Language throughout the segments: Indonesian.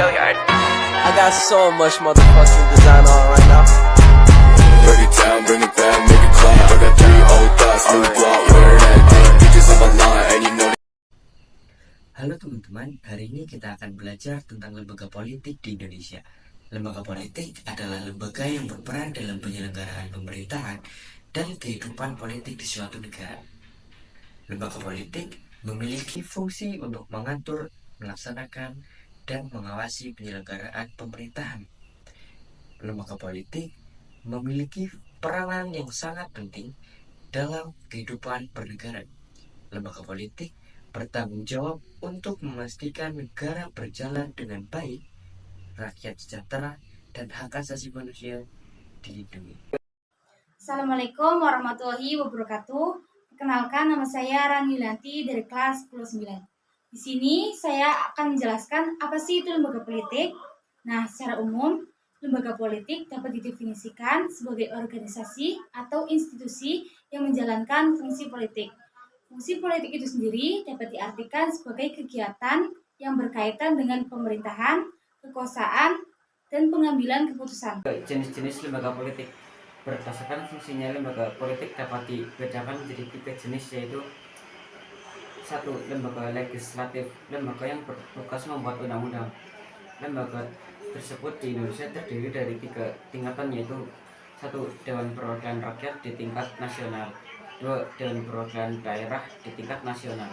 I got so much motherfucking design on right now. Break it down, bring it back, make it clap. I got 3 old thoughts, new block, where that thing. Bitches on my line, and you know. Halo teman-teman, hari ini kita akan belajar tentang lembaga politik di Indonesia. Lembaga politik adalah lembaga yang berperan dalam penyelenggaraan pemerintahan dan kehidupan politik di suatu negara. Lembaga politik memiliki fungsi untuk mengatur, melaksanakan, dan mengawasi penyelenggaraan pemerintahan. Lembaga politik memiliki peranan yang sangat penting dalam kehidupan bernegara. Lembaga politik bertanggung jawab untuk memastikan negara berjalan dengan baik, rakyat sejahtera, dan hak asasi manusia dilindungi. Assalamualaikum warahmatullahi wabarakatuh. Perkenalkan, nama saya Rani Yulianti dari kelas 10-9. Di sini saya akan menjelaskan apa sih itu lembaga politik. Nah, secara umum, lembaga politik dapat didefinisikan sebagai organisasi atau institusi yang menjalankan fungsi politik. Fungsi politik itu sendiri dapat diartikan sebagai kegiatan yang berkaitan dengan pemerintahan, kekuasaan, dan pengambilan keputusan. Jenis-jenis lembaga politik. Berdasarkan fungsinya, lembaga politik dapat dibedakan menjadi 3 jenis, yaitu 1. Lembaga legislatif, lembaga yang bertugas membuat undang-undang. Lembaga tersebut di Indonesia terdiri dari 3 tingkatan, yaitu 1. Dewan Perwakilan Rakyat di tingkat nasional, 2. Dewan Perwakilan Daerah di tingkat nasional,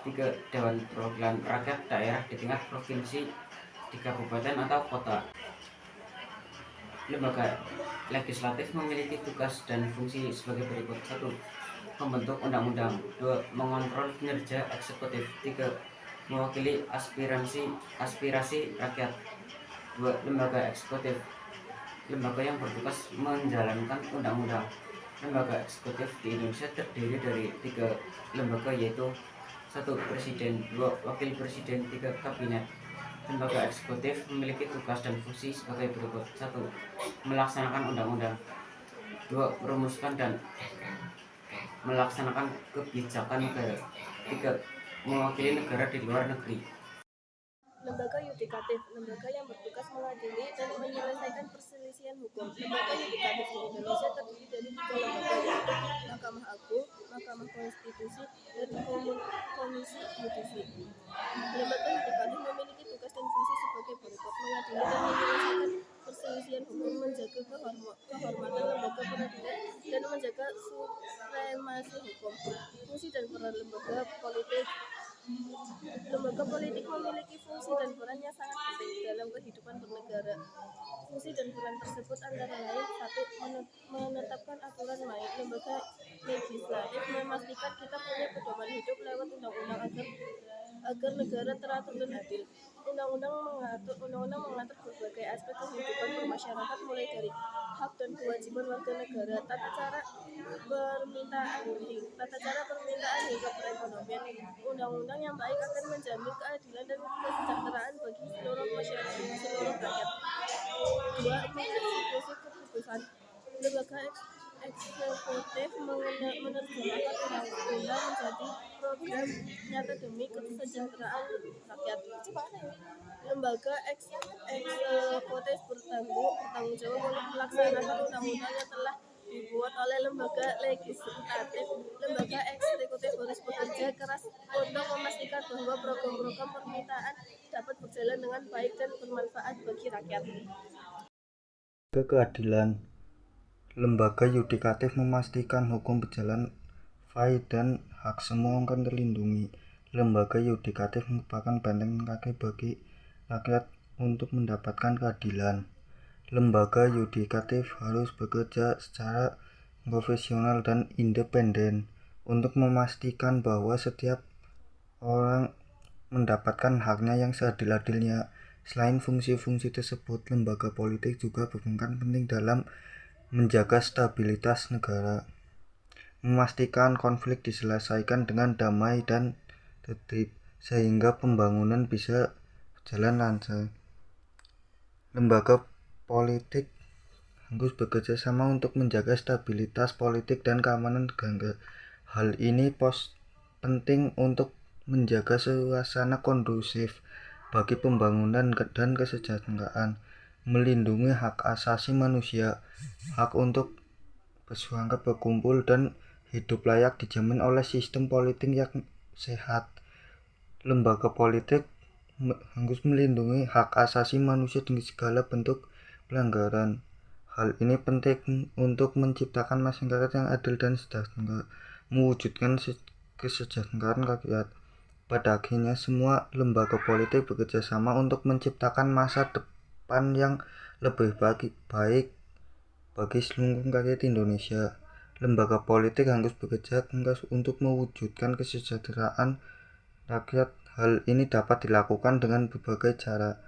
3. Dewan Perwakilan Rakyat Daerah di tingkat provinsi, di kabupaten atau kota. Lembaga legislatif memiliki tugas dan fungsi sebagai berikut. 1. Membentuk undang-undang. 2. Mengontrol kinerja eksekutif. 3. Mewakili aspirasi rakyat. 2. Lembaga eksekutif, lembaga yang bertugas menjalankan undang-undang. Lembaga eksekutif di Indonesia terdiri dari 3 lembaga, yaitu 1. Presiden, 2. Wakil Presiden, 3. Kabinet. Lembaga eksekutif memiliki tugas dan fungsi sebagai berikut. 1. Melaksanakan undang-undang. 2. Merumuskan dan melaksanakan kebijakan negara. 3. Mewakili negara di luar negeri. Lembaga yudikatif, lembaga yang bertugas mengadili dan menyelesaikan perselisihan hukum. Lembaga yudikatif di Indonesia terdiri dari 3 lembaga, yaitu Mahkamah Agung, Mahkamah Konstitusi, dan Komisi Yudisi. Lembaga yudikatif memiliki tugas dan fungsi sebagai berikut: mengadili dan menyelesaikan perselisihan hukum, menjaga kehormatan lembaga peradilan, dan menjaga supremasi hukum. Fungsi dan peran lembaga politik. Lembaga politik memiliki fungsi dan peran yang sangat penting dalam kehidupan bernegara. Fungsi dan peran tersebut antara lain: 1. Menetapkan aturan main. Lembaga legislatif memastikan kita punya pedoman hidup lewat undang-undang agar negara teratur dan adil. Undang-undang mengatur berbagai aspek kehidupan bermasyarakat, mulai dari hak dan kewajiban warga negara, tata cara permintaan hingga perekonomian. Undang-undang yang baik akan menjamin keadilan dan kesejahteraan bagi seluruh rakyat. 2. Mengeksekusi keputusan. Lembaga eksekutif menerjemahkan undang-undang menjadi program nyata demi kesejahteraan rakyat. Lembaga eksekutif bertanggung jawab untuk melaksanakan undang-undang yang telah dibuat oleh lembaga legislatif. Lembaga eksekutif harus bekerja keras untuk memastikan bahwa program-program pemerintahan dapat berjalan dengan baik dan bermanfaat bagi rakyat. Keadilan. Lembaga yudikatif memastikan hukum berjalan baik dan hak semua akan terlindungi. Lembaga yudikatif merupakan benteng kaki bagi rakyat untuk mendapatkan keadilan. Lembaga yudikatif harus bekerja secara profesional dan independen untuk memastikan bahwa setiap orang mendapatkan haknya yang seadil-adilnya. Selain fungsi-fungsi tersebut, lembaga politik juga berperan penting dalam menjaga stabilitas negara, memastikan konflik diselesaikan dengan damai dan tertib, sehingga pembangunan bisa berjalan lancar. Lembaga politik harus bekerja sama untuk menjaga stabilitas politik dan keamanan negara. Hal ini penting untuk menjaga suasana kondusif bagi pembangunan dan kesejahteraan, melindungi hak asasi manusia, hak untuk bersuara, berkumpul, dan hidup layak dijamin oleh sistem politik yang sehat. Lembaga politik harus melindungi hak asasi manusia dari segala bentuk pelanggaran. Hal ini penting untuk menciptakan masyarakat yang adil dan sejahtera, mewujudkan kesejahteraan rakyat. Pada akhirnya, semua lembaga politik bekerja sama untuk menciptakan masa depan yang lebih baik bagi seluruh rakyat Indonesia. Lembaga politik harus bekerja keras untuk mewujudkan kesejahteraan rakyat. Hal ini dapat dilakukan dengan berbagai cara,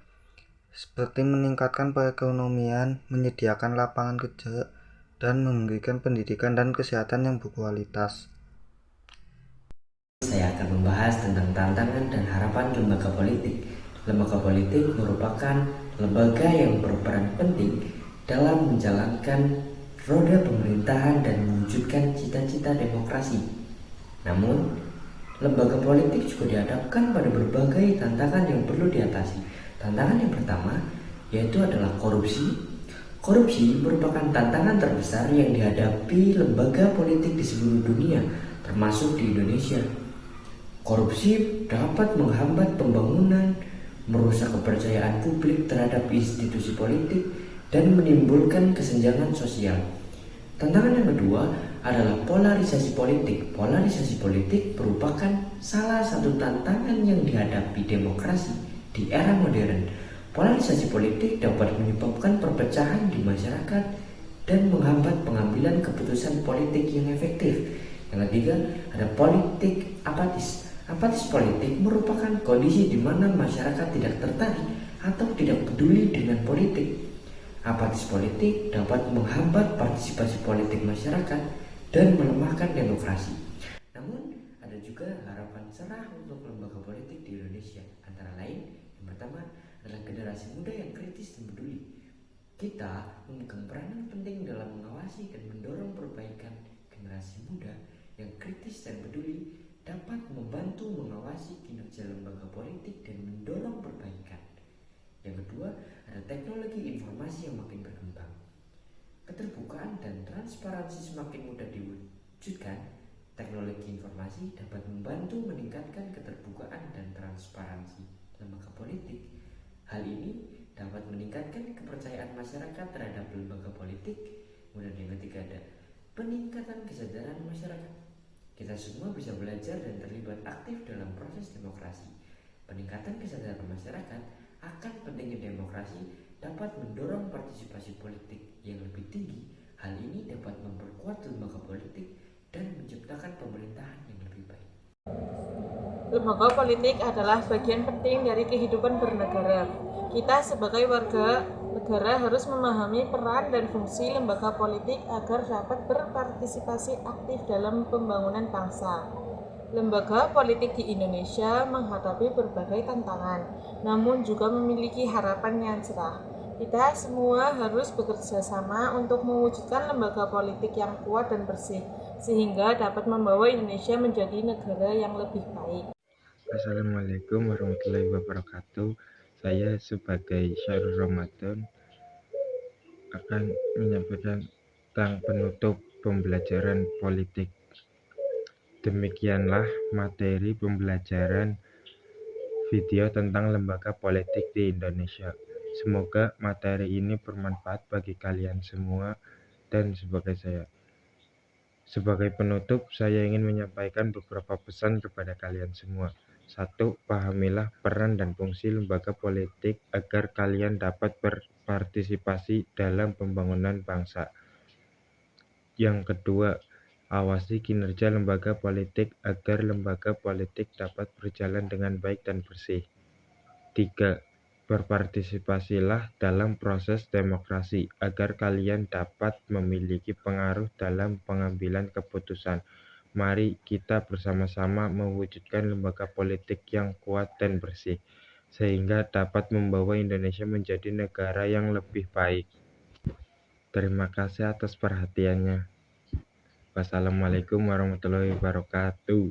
seperti meningkatkan perekonomian, menyediakan lapangan kerja, dan memberikan pendidikan dan kesehatan yang berkualitas. Saya akan membahas tentang tantangan dan harapan lembaga politik. Lembaga politik merupakan lembaga yang berperan penting dalam menjalankan roda pemerintahan dan mewujudkan cita-cita demokrasi. Namun, lembaga politik juga dihadapkan pada berbagai tantangan yang perlu diatasi. Tantangan yang pertama yaitu adalah korupsi. Korupsi merupakan tantangan terbesar yang dihadapi lembaga politik di seluruh dunia, termasuk di Indonesia. Korupsi dapat menghambat pembangunan, merusak kepercayaan publik terhadap institusi politik, dan menimbulkan kesenjangan sosial. Tantangan yang kedua adalah polarisasi politik. Polarisasi politik merupakan salah satu tantangan yang dihadapi demokrasi di era modern. Polarisasi politik dapat menyebabkan perpecahan di masyarakat dan menghambat pengambilan keputusan politik yang efektif. Yang ketiga ada politik apatis. Apatis politik merupakan kondisi di mana masyarakat tidak tertarik atau tidak peduli dengan politik. Apatis politik dapat menghambat partisipasi politik masyarakat dan melemahkan demokrasi. Namun, ada juga harapan cerah untuk lembaga politik di Indonesia. Antara lain, yang pertama adalah generasi muda yang kritis dan peduli. Kita memegang peranan penting dalam mengawasi dan mendorong perbaikan. Generasi muda yang kritis dan peduli dapat membantu mengawasi kinerja lembaga politik dan mendorong perbaikan. Yang kedua, ada teknologi informasi yang makin berkembang. Keterbukaan dan transparansi semakin mudah diwujudkan. Teknologi informasi dapat membantu meningkatkan keterbukaan dan transparansi lembaga politik. Hal ini dapat meningkatkan kepercayaan masyarakat terhadap lembaga politik. Kemudian yang ketiga ada peningkatan kesadaran masyarakat. Kita semua bisa belajar dan terlibat aktif dalam proses demokrasi. Peningkatan kesadaran masyarakat akan pentingnya demokrasi dapat mendorong partisipasi politik yang lebih tinggi. Hal ini dapat memperkuat lembaga politik dan menciptakan pemerintahan yang lebih baik. Lembaga politik adalah bagian penting dari kehidupan bernegara. Kita sebagai warga negara harus memahami peran dan fungsi lembaga politik agar dapat berpartisipasi aktif dalam pembangunan bangsa. Lembaga politik di Indonesia menghadapi berbagai tantangan, namun juga memiliki harapan yang cerah. Kita semua harus bekerja sama untuk mewujudkan lembaga politik yang kuat dan bersih, sehingga dapat membawa Indonesia menjadi negara yang lebih baik. Assalamualaikum warahmatullahi wabarakatuh. Saya sebagai Syahrul Ramadan akan menyampaikan tentang penutup pembelajaran politik. Demikianlah materi pembelajaran video tentang lembaga politik di Indonesia. Semoga materi ini bermanfaat bagi kalian semua dan sebagai penutup, saya ingin menyampaikan beberapa pesan kepada kalian semua. 1. Pahamilah peran dan fungsi lembaga politik agar kalian dapat berpartisipasi dalam pembangunan bangsa. Yang kedua, awasi kinerja lembaga politik agar lembaga politik dapat berjalan dengan baik dan bersih. 3. Berpartisipasilah dalam proses demokrasi agar kalian dapat memiliki pengaruh dalam pengambilan keputusan. Mari kita bersama-sama mewujudkan lembaga politik yang kuat dan bersih, sehingga dapat membawa Indonesia menjadi negara yang lebih baik. Terima kasih atas perhatiannya. Wassalamualaikum warahmatullahi wabarakatuh.